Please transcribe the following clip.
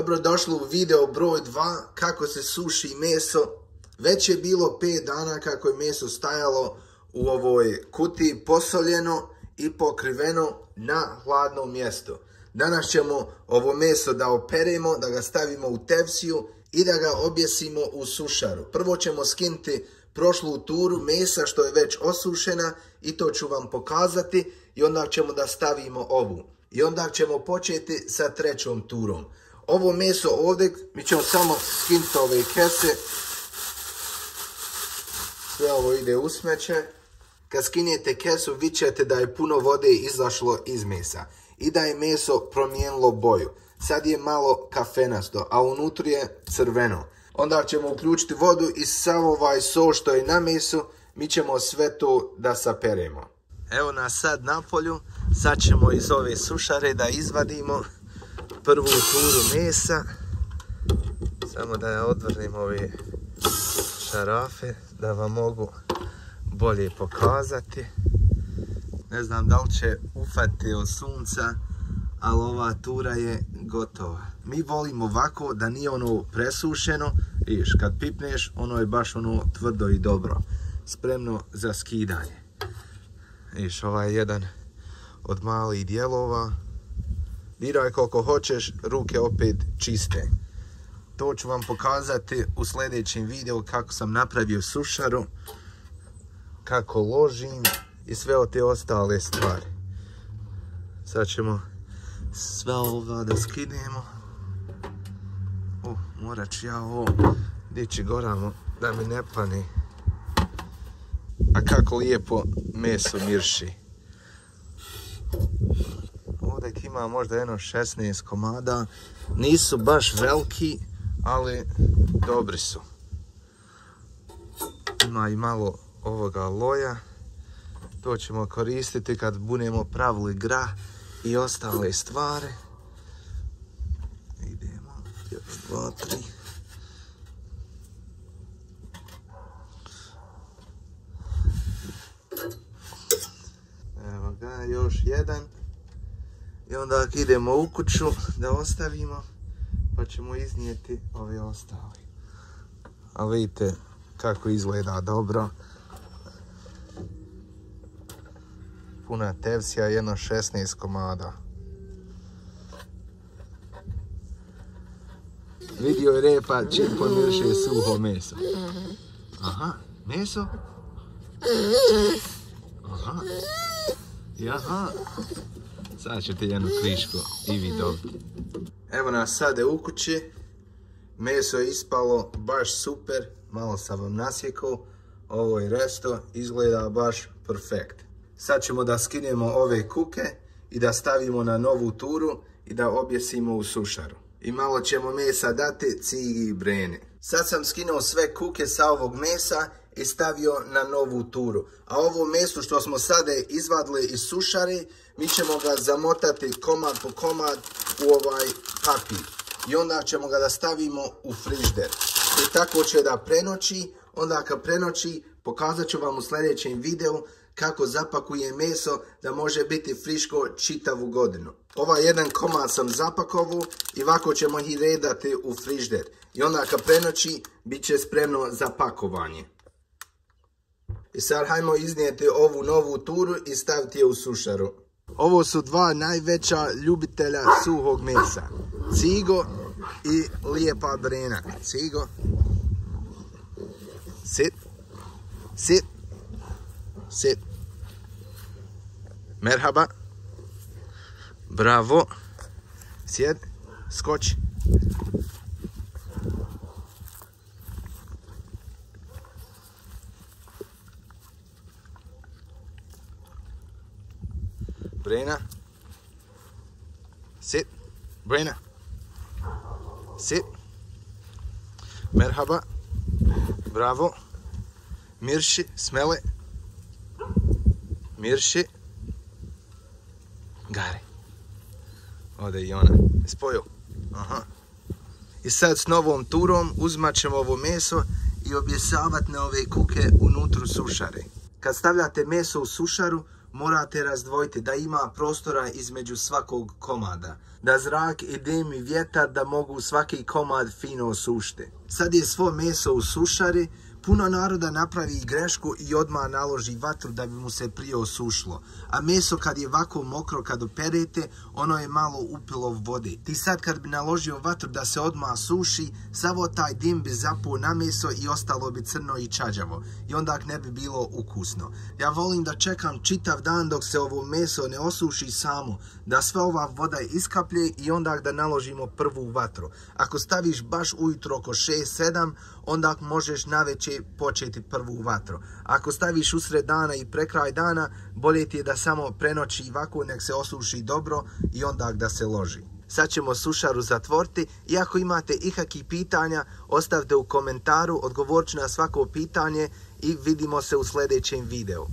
Dobrodošli u video broj 2 kako se suši meso. Već je bilo 5 dana kako je meso stajalo u ovoj kutiji posoljeno i pokriveno na hladno mjesto. Danas ćemo ovo meso da operemo, da ga stavimo u tepsiju i da ga objesimo u sušaru. Prvo ćemo skinuti prošlu turu mesa što je već osušena i to ću vam pokazati i onda ćemo da stavimo ovu. I onda ćemo početi sa trećom turom. Ovo meso ovdje, mi ćemo samo skinuti ove kese. Sve ovo ide u smeće. Kad skinete kesu, vidjet ćete da je puno vode izašlo iz mesa. I da je meso promijenilo boju. Sad je malo kafenasto, a unutra je crveno. Onda ćemo uključiti vodu i sav ovaj so što je na mesu, mi ćemo sve to da saperemo. Evo nas sad na polju, sad ćemo iz ove sušare da izvadimo prvu turu mesa. Samo da ja odvrnem ove šarafe da vam mogu bolje pokazati. Ne znam da li će ufati od sunca, ali ova tura je gotova. Mi volimo ovako da nije ono presušeno. Vidiš, kad pipneš, ono je baš ono tvrdo i dobro. Spremno za skidanje. Vidiš, ovaj je jedan od malih dijelova. Diraj koliko hoćeš, ruke opet čiste. To ću vam pokazati u sljedećem videu kako sam napravio sušaru, kako ložim i sve od te ostale stvari. Sad ćemo sve ovo da skinemo. Morat ću ja ovo dići goramo da mi ne pani. A kako lijepo meso mirši. Ovdje ima možda jedno 16 komada. Nisu baš veliki, ali dobri su. Ima i malo ovoga loja. To ćemo koristiti kad budemo pravili grah i ostale stvari. Idemo, još 2, 3. Evo ga, još jedan. I onda idemo u kuću da ostavimo, pa ćemo iznijeti ove ostale. A vidite kako izgleda dobro. Puna tepsija, jedno 16 komada. Vidio je repa čim pomirše suho meso. Aha, meso? Aha. Jaha. Sad ćete jednu krišku i vi dobiti. Evo nas sada u kući. Meso je ispalo baš super. Malo sam vam nasjekao. Ovo je resto. Izgleda baš perfekt. Sad ćemo da skinemo ove kuke i da stavimo na novu turu i da objesimo u sušaru. I malo ćemo mesa dati Cigi i Breni. Sad sam skinuo sve kuke sa ovog mesa i stavio na novu turu. A ovo meso što smo sada izvadili iz sušare, mi ćemo ga zamotati komad po komad u ovaj papir. I onda ćemo ga da stavimo u frižder. I tako će da prenoći. Onda kad prenoći, pokazat ću vam u sljedećem videu kako zapakuje meso da može biti friško čitavu godinu. Ovaj jedan komad sam zapakovao i ovako ćemo ih redati u frižder. I onda kad prenoći, bit će spremno za pakovanje. I sad hajmo iznijeti ovu novu turu i staviti je u sušaru. Ovo su dva najveća ljubitelja suhog mesa. Cigo i lijepa Brena. Cigo. Sit. Sit. Sit. Merhaba. Bravo. Sjed. Skoči. Brena. Sit. Brena. Sit. Merhaba. Bravo. Mirši. Smele. Mirši. Gari. Ode i ona. Spojio. Aha. I sad s novom turom uzmat ćemo ovo meso i objesavati na ove kuke unutra sušare. Kad stavljate meso u sušaru, morate razdvojiti da ima prostora između svakog komada. Da zrak i dim i vjetar da mogu svaki komad fino osušiti. Sad je svo meso u sušari. Puno naroda napravi grešku i odmah naloži vatru da bi mu se prije osušilo. A meso kad je ovako mokro, kad operete, ono je malo upilo vode. Ti sad kad bi naložio vatru da se odmah suši, samo taj dim bi zapuo na meso i ostalo bi crno i čađavo. I onda ne bi bilo ukusno. Ja volim da čekam čitav dan dok se ovo meso ne osuši samo. Da sva ova voda iskaplje i onda da naložimo prvu vatru. Ako staviš baš ujutro oko 6-7, onda možeš navečer početi prvu vatru. Ako staviš usred dana i prekraj dana, bolje ti je da samo prenoći ovako, nek se osuši dobro i onda da se loži. Sad ćemo sušaru zatvoriti i ako imate ikakvih pitanja, ostavite u komentaru, odgovorit ću na svako pitanje i vidimo se u sljedećem videu.